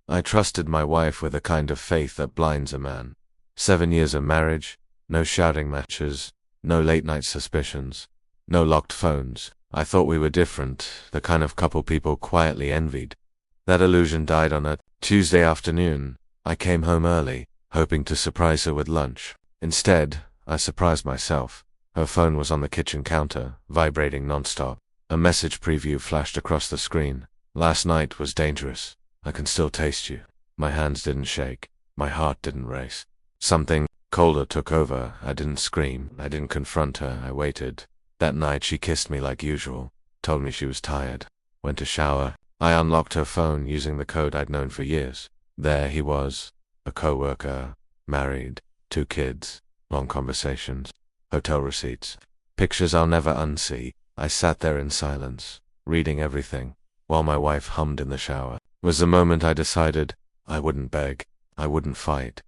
I trusted my wife with a kind of faith that blinds a man. 7 years of marriage, no shouting matches, no late-night suspicions, no locked phones. I thought we were different, the kind of couple people quietly envied. That illusion died on a Tuesday afternoon. I came home early, hoping to surprise her with lunch. Instead, I surprised myself. Her phone was on the kitchen counter, vibrating non-stop. A message preview flashed across the screen. "Last night was dangerous. I can still taste you." My hands didn't shake. My heart didn't race. Something colder took over. I didn't scream. I didn't confront her. I waited. That night she kissed me like usual, told me she was tired, went to shower. I unlocked her phone using the code I'd known for years. There he was, a coworker, married, 2 kids, long conversations, hotel receipts, pictures I'll never unsee. I sat there in silence, reading everything, while my wife hummed in the shower. It was the moment I decided I wouldn't beg, I wouldn't fight,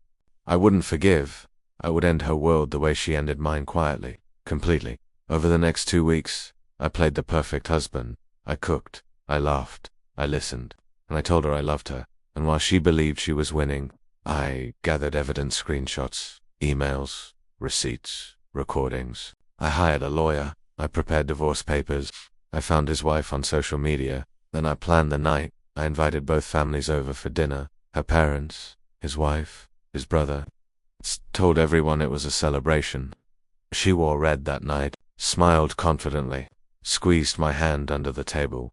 I wouldn't forgive. I would end her world the way she ended mine, quietly, completely. Over the next 2 weeks, I played the perfect husband. I cooked, I laughed, I listened, and I told her I loved her. And while she believed she was winning, I gathered evidence, screenshots, emails, receipts, recordings. I hired a lawyer. I prepared divorce papers. I found his wife on social media. Then I planned the night. I invited both families over for dinner. Her parents, his wife, his brother. Told everyone it was a celebration. She wore red that night, smiled confidently, squeezed my hand under the table.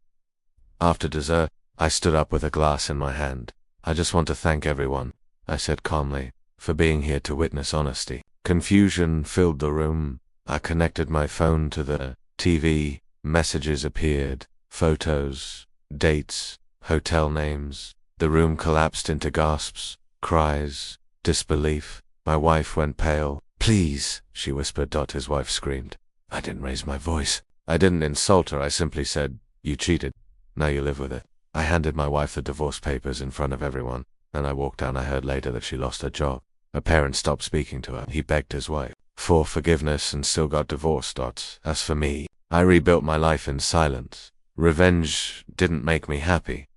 After dessert, I stood up with a glass in my hand. "I just want to thank everyone," I said calmly, "for being here to witness honesty." Confusion filled the room. I connected my phone to the TV. Messages appeared, photos, dates, hotel names. The room collapsed into gasps, cries, disbelief. My wife went pale. "Please," she whispered. His wife screamed. I didn't raise my voice. I didn't insult her. I simply said, "You cheated. Now you live with it." I handed my wife the divorce papers in front of everyone. Then I walked down. I heard later that she lost her job. Her parents stopped speaking to her. He begged his wife for forgiveness and still got divorced. As for me, I rebuilt my life in silence. Revenge didn't make me happy,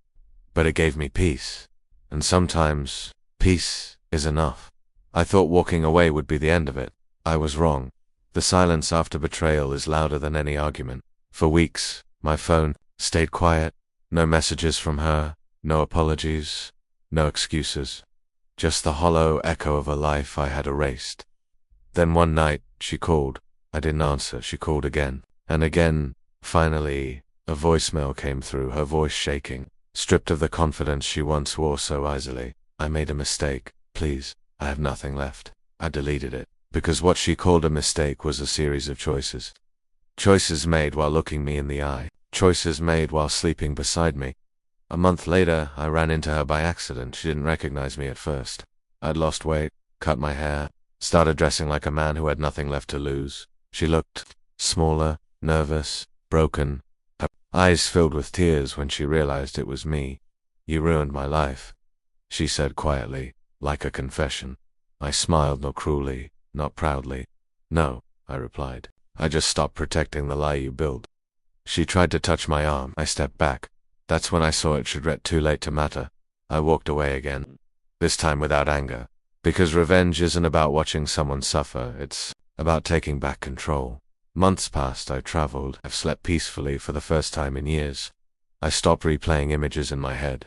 but it gave me peace. And sometimes, peace is enough. I thought walking away would be the end of it. I was wrong. The silence after betrayal is louder than any argument. For weeks, my phone stayed quiet. No messages from her, no apologies, no excuses. Just the hollow echo of a life I had erased. Then one night, she called. I didn't answer. She called again and again. Finally, a voicemail came through, her voice shaking, stripped of the confidence she once wore so easily. "I made a mistake. Please, I have nothing left." I deleted it, because what she called a mistake was a series of choices. Choices made while looking me in the eye. Choices made while sleeping beside me. A month later, I ran into her by accident. She didn't recognize me at first. I'd lost weight, cut my hair, started dressing like a man who had nothing left to lose. She looked smaller, nervous, broken. Her eyes filled with tears when she realized it was me. "You ruined my life," she said quietly, like a confession. I smiled, not cruelly, not proudly. "No," I replied. "I just stopped protecting the lie you built." She tried to touch my arm. I stepped back. That's when I saw it should get too late to matter. I walked away again, this time without anger. Because revenge isn't about watching someone suffer, it's about taking back control. Months passed. I traveled. I've slept peacefully for the first time in years. I stopped replaying images in my head.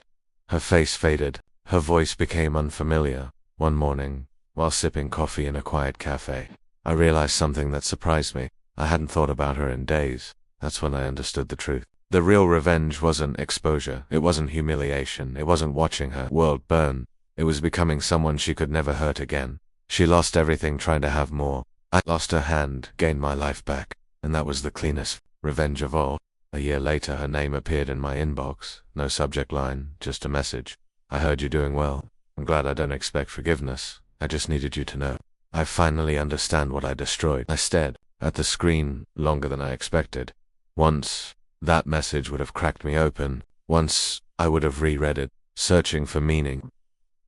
Her face faded. Her voice became unfamiliar. One morning, while sipping coffee in a quiet cafe, I realized something that surprised me. I hadn't thought about her in days. That's when I understood the truth. The real revenge wasn't exposure. It wasn't humiliation. It wasn't watching her world burn. It was becoming someone she could never hurt again. She lost everything trying to have more. I lost her hand, gained my life back, and that was the cleanest revenge of all. A year later, her name appeared in my inbox. No subject line, just a message. "I heard you're doing well. I'm glad I don't expect forgiveness. I just needed you to know. I finally understand what I destroyed." I stared at the screen longer than I expected. Once, that message would have cracked me open. Once, I would have reread it, searching for meaning,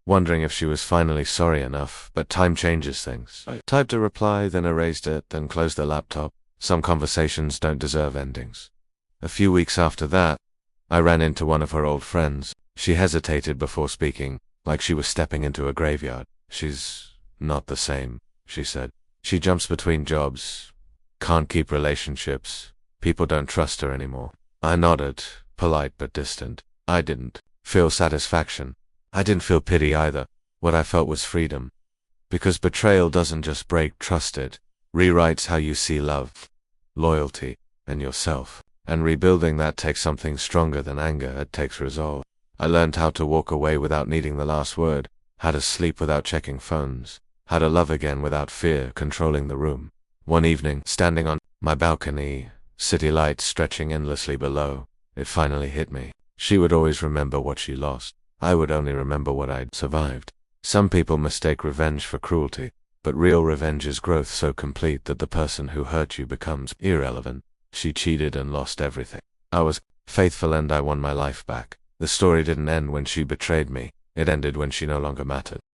wondering if she was finally sorry enough. But time changes things. I typed a reply, then erased it, then closed the laptop. Some conversations don't deserve endings. A few weeks after that, I ran into one of her old friends. She hesitated before speaking, like she was stepping into a graveyard. She's not the same, she said. She jumps between jobs, can't keep relationships, people don't trust her anymore. I nodded, polite but distant. I didn't feel satisfaction. I didn't feel pity either. What I felt was freedom. Because betrayal doesn't just break trust, it rewrites how you see love, loyalty, and yourself. And rebuilding that takes something stronger than anger. It takes resolve. I learned how to walk away without needing the last word, how to sleep without checking phones, how to love again without fear controlling the room. One evening, standing on my balcony, city lights stretching endlessly below, it finally hit me. She would always remember what she lost. I would only remember what I'd survived. Some people mistake revenge for cruelty, but real revenge is growth so complete that the person who hurt you becomes irrelevant. She cheated and lost everything. I was faithful and I won my life back. The story didn't end when she betrayed me. It ended when she no longer mattered.